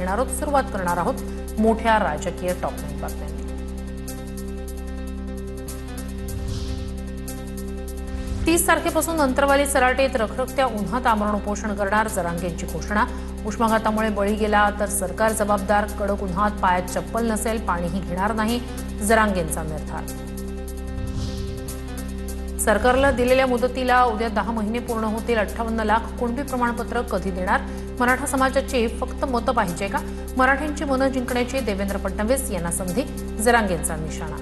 घेणार आहोत. सुरुवात करणार आहोत मोठ्या राजकीय टॉप 9 बातम्यांनी. 30 तारखेपासून अंतरवाली सराटीत रखरखत्या उन्हात आमरण उपोषण करणार जरांगेंची घोषणा. उष्माघातामुळे बळी गेला तर सरकार जबाबदार. कडक उन्हात पायात चप्पल नसेल, पाणीही घेणार नाही, जरांगेंचा निर्धार. सरकारला दिलेल्या मुदतीला उद्या 10 महिने पूर्ण होतील. 58 लाख कुणबी प्रमाणपत्र कधी देणार? मराठा समाजाची फक्त मतं पाहिजे का? मराठ्यांची मनं जिंकण्याची देवेंद्र फडणवीस यांना संधी, जरांगेंचा निशाणा.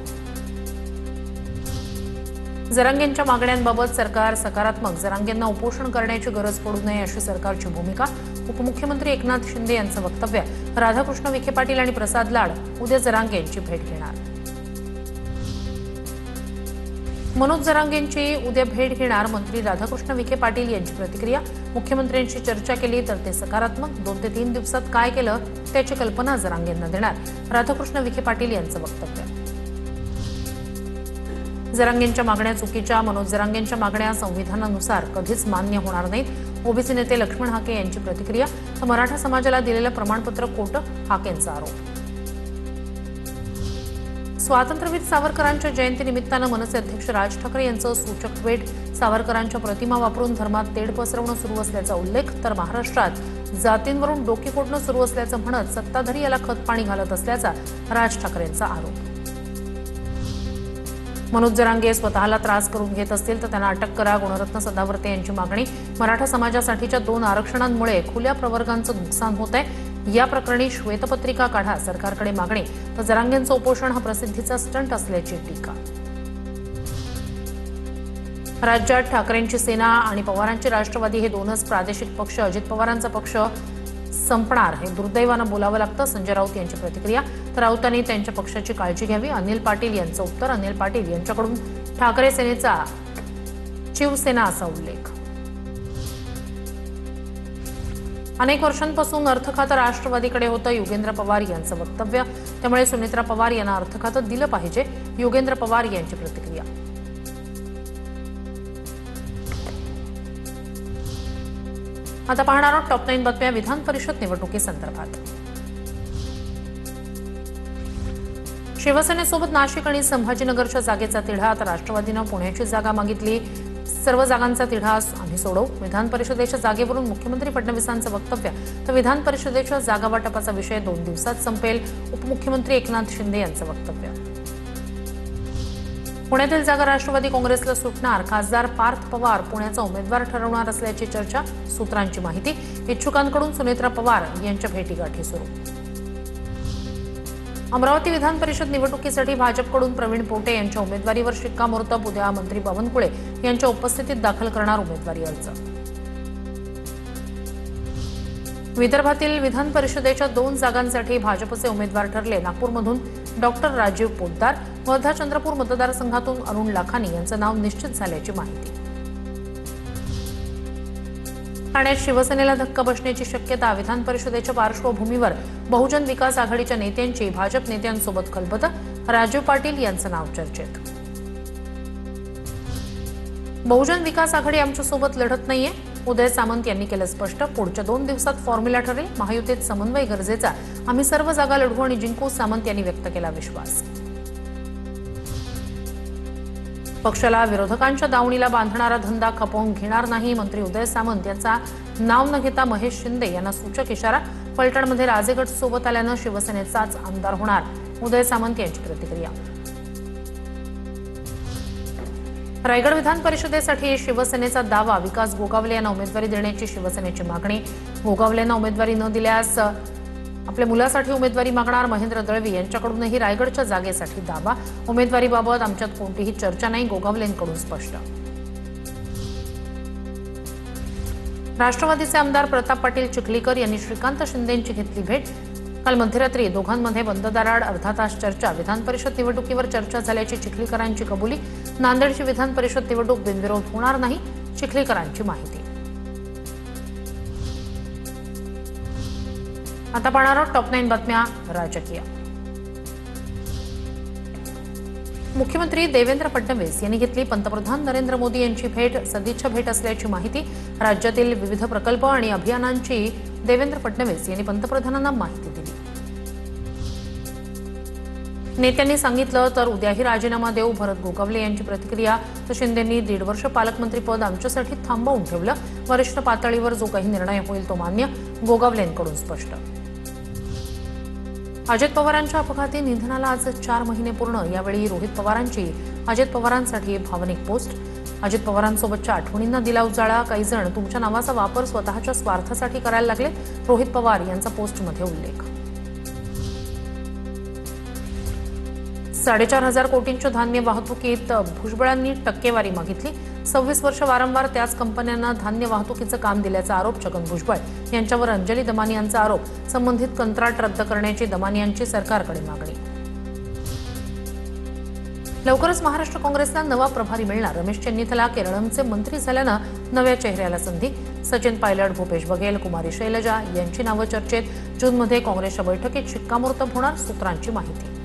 जरांगेंच्या मागण्यांबाबत सरकार सकारात्मक. जरांगेंना उपोषण करण्याची गरज पडू नये अशी सरकारची भूमिका. उपमुख्यमंत्री एकनाथ शिंदे यांचं वक्तव्य. राधाकृष्ण विखे पाटील आणि प्रसाद लाड उद्या जरांगेंची भेट घेणार. मनोज जरांगेंची उद्या भेट घेणार मंत्री राधाकृष्ण विखे पाटील यांची प्रतिक्रिया. मुख्यमंत्र्यांशी चर्चा केली तर ते सकारात्मक. 2 ते 3 दिवसात काय केलं त्याची कल्पना जरांगेंना देणार, राधाकृष्ण विखे पाटील यांचं वक्तव्य. जरांगेंच्या मागण्या चुकीच्या. मनोज जरांगेंच्या मागण्या संविधानानुसार कधीच मान्य होणार नाहीत. ओबीसी नेते लक्ष्मण हाके यांची प्रतिक्रिया. तर मराठा समाजाला दिलेलं प्रमाणपत्र खोटं, हाकेंचा आरोप. स्वातंत्र्यवीर सावरकरांच्या जयंतीनिमित्तानं मनसे अध्यक्ष राज ठाकरे यांचं सूचक ट्विट. सावरकरांच्या प्रतिमा वापरून धर्मात तेढ पसरवणं सुरू असल्याचा उल्लेख. तर महाराष्ट्रात जातींवरून डोकी फोडणं सुरू असल्याचं म्हणत सत्ताधारी याला खतपाणी घालत असल्याचा राज ठाकरेंचा आरोप. मनोज जरांगे स्वतःला त्रास करून घेत असतील तर त्यांना अटक करा, गुणरत्न सदावर्ते यांची मागणी. मराठा समाजासाठीच्या 2 आरक्षणांमुळे खुल्या प्रवर्गांचं नुकसान होत आहे. या प्रकरणी श्वेतपत्रिका काढा, सरकारकडे मागणी. तर जरांगेंचं उपोषण हा प्रसिद्धीचा स्टंट असल्याची टीका. राज्यात ठाकरेंची सेना आणि पवारांची राष्ट्रवादी हे 2च प्रादेशिक पक्ष. अजित पवारांचा पक्ष संपणार हे दुर्दैवानं बोलावं लागतं, संजय राऊत यांची प्रतिक्रिया. तर राऊतांनी त्यांच्या पक्षाची काळजी घ्यावी, अनिल पाटील यांचं उत्तर. अनिल पाटील यांच्याकडून ठाकरे सेनेचा शिवसेना असा उल्लेख. अनेक वर्षांपासून अर्थ खातं राष्ट्रवादीकडे होतं, योगेंद्र पवार यांचं वक्तव्य. त्यामुळे सुनेत्रा पवार यांना अर्थ खातं दिलं पाहिजे, योगेंद्र पवार यांची प्रतिक्रिया. आता पाहणार आहोत टॉप 9 बातम्या विधान परिषद निवडणुकीसंदर्भात. शिवसेनेसोबत नाशिक आणि संभाजीनगरच्या जागेचा तिढा. तर राष्ट्रवादीनं पुण्याची जागा मागितली. सर्व जागांचा तिढा आम्ही सोडवू. विधान परिषदेच्या जागेवरून मुख्यमंत्री फडणवीसांचं वक्तव्य. तर विधान परिषदेच्या जागा वाटपाचा विषय 2 दिवसात संपेल. उपमुख्यमंत्री एकनाथ शिंदे यांचं वक्तव्य. पुण्यातील जागा राष्ट्रवादी काँग्रेसला सुटणार. खासदार पार्थ पवार पुण्याचा उमेदवार ठरवणार असल्याची चर्चा, सूत्रांची माहिती. इच्छुकांकडून सुनेत्रा पवार यांच्या भेटीगाठी सुरू. अमरावती विधान परिषद निवडणुकीसाठी भाजपकडून प्रवीण पोटे यांच्या उमेदवारीवर शिक्कामोर्तब. उद्या मंत्री बावनकुळे यांच्या उपस्थितीत दाखल करणार उमेदवारी अर्ज. विदर्भातील विधान परिषदेच्या 2 जागांसाठी भाजपचे उमेदवार ठरले. नागपूरमधून डॉक्टर राजीव पोद्दार, वर्धा चंद्रपूर मतदारसंघातून अरुण लाखानी यांचं नाव निश्चित झाल्याची माहिती. ठाण्यात शिवसेनेला धक्का बसण्याची शक्यता. विधान परिषदेच्या पार्श्वभूमीवर बहुजन विकास आघाडीच्या नेत्यांची भाजप नेत्यांसोबत खलबत. राजीव पाटील यांचं नाव चर्चेत. बहुजन विकास आघाडी आमच्यासोबत लढत नाहीये, उदय सामंत यांनी केलं स्पष्ट. पुढच्या 2 दिवसात फॉर्म्युला ठरेल. महायुतीत समन्वय गरजेचा. आम्ही सर्व जागा लढवू आणि जिंकू, सामंत यांनी व्यक्त केला विश्वास. पक्षाला विरोधकांच्या दावणीला बांधणारा धंदा खपवून घेणार नाही. मंत्री उदय सामंत यांचा नाव न घेता महेश शिंदे यांना सूचक इशारा. फलटणमध्ये राजेगड सोबत आल्यानं शिवसेनेचाच आमदार होणार, उदय सामंत यांची प्रतिक्रिया. रायगड विधान परिषदेसाठी शिवसेनेचा दावा. विकास गोगावले यांना उमेदवारी देण्याची शिवसेनेची मागणी. गोगावलेंना उमेदवारी न दिल्यास आपल्या मुलासाठी उमेदवारी मागणार. महेंद्र दळवी यांच्याकडूनही रायगडच्या जागेसाठी दावा. उमेदवारीबाबत आमच्यात कोणतीही चर्चा नाही, गोगावलेंकडून स्पष्ट. राष्ट्रवादीचे आमदार प्रताप पाटील चिखलीकर यांनी श्रीकांत शिंदेंची घेतली भेट. काल मध्यरात्री दोघांमध्ये बंद दाराआड अर्धा तास चर्चा. विधान परिषद निवडणुकीवर चर्चा झाल्याची चिखलीकरांची कबुली. नांदेडची विधान परिषद निवडणूक बिनविरोध होणार नाही, चिखलीकरांची माहिती. आता पाहणार आहोत टॉप 9 बातम्या राजकीय. मुख्यमंत्री देवेंद्र फडणवीस यांनी घेतली पंतप्रधान नरेंद्र मोदी यांची भेट. सदिच्छा भेट असल्याची माहिती. राज्यातील विविध प्रकल्प आणि अभियानांची देवेंद्र फडणवीस यांनी पंतप्रधानांना माहिती दिली. नेत्यांनी सांगितलं तर उद्याही राजीनामा देऊ. भरत गोगावले यांची प्रतिक्रिया. तर शिंदेंनी 1.5 वर्ष पालकमंत्रीपद आमच्यासाठी थांबवून ठेवलं. वरिष्ठ पातळीवर जो काही निर्णय होईल तो मान्य. गोगावलेंकडून स्पष्ट. अजित पवारांच्या अपघाती निधनाला आज 4 महिने पूर्ण. यावेळी रोहित पवारांची अजित पवारांसाठी भावनिक पोस्ट. अजित पवारांसोबतच्या आठवणींना दिला उजाळा. काही जण तुमच्या नावाचा वापर स्वतःच्या स्वार्थासाठी करायला लागले. रोहित पवार यांचा पोस्टमध्ये उल्लेख. 4,500 कोटींच्या धान्य वाहतुकीत भुजबळांनी टक्केवारी मागितली. 26 वर्ष वारंवार त्याच कंपन्यांना धान्य वाहतुकीचं काम दिल्याचा आरोप छगन भुजबळ यांच्यावर. अंजली दमानी यांचा आरोप. संबंधित कंत्राट रद्द करण्याची दमानी यांची सरकारकडे मागणी. लवकरच महाराष्ट्र काँग्रेसला नवा प्रभारी मिळणार. रमेश चेन्नीथला केरळमचे मंत्री झाल्यानं नव्या चेहऱ्याला संधी. सचिन पायलट, भूपेश बघेल, कुमारी शैलजा यांची नावं चर्चेत. जूनमध्ये काँग्रेसच्या बैठकीत शिक्कामोर्तब होणार, सूत्रांची माहिती.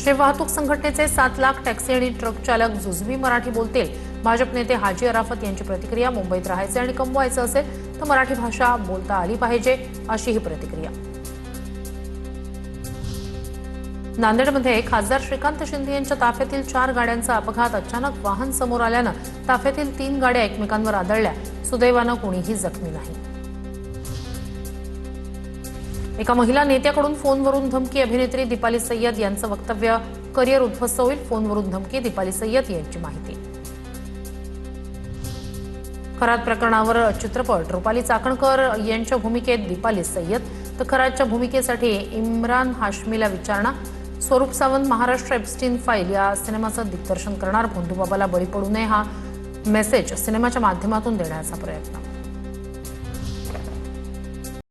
श्री वाहतूक संघटनेचे 7 लाख टॅक्सी आणि ट्रक चालक जुजबी मराठी बोलतील. भाजप नेते हाजी अराफत यांची प्रतिक्रिया. मुंबईत राहायचं आणि कमवायचं असेल तर मराठी भाषा बोलता आली पाहिजे, अशी ही प्रतिक्रिया. नांदेडमध्ये खासदार श्रीकांत शिंदे यांच्या ताफ्यातील 4 गाड्यांचा अपघात. अचानक वाहन समोर आल्यानं ताफ्यातील 3 गाड्या एकमेकांवर आदळल्या. सुदैवानं कोणीही जखमी नाही. एका महिला नेत्याकडून फोनवरून धमकी. अभिनेत्री दीपाली सय्यद यांचं वक्तव्य. करिअर उद्ध्वस्त होईल. फोनवरून धमकी. दीपाली सय्यद यांची माहिती. खरात प्रकरणावर चित्रपट. रुपाली चाकणकर यांच्या भूमिकेत दीपाली सय्यद. तर खरातच्या भूमिकेसाठी इम्रान हाशमीला विचारणा. स्वरूप सावंत महाराष्ट्र एप्स्टीन फाईल या सिनेमाचं दिग्दर्शन करणार. भोंदूबाबाला बळी पडू नये हा मेसेज सिनेमाच्या माध्यमातून देण्याचा प्रयत्न.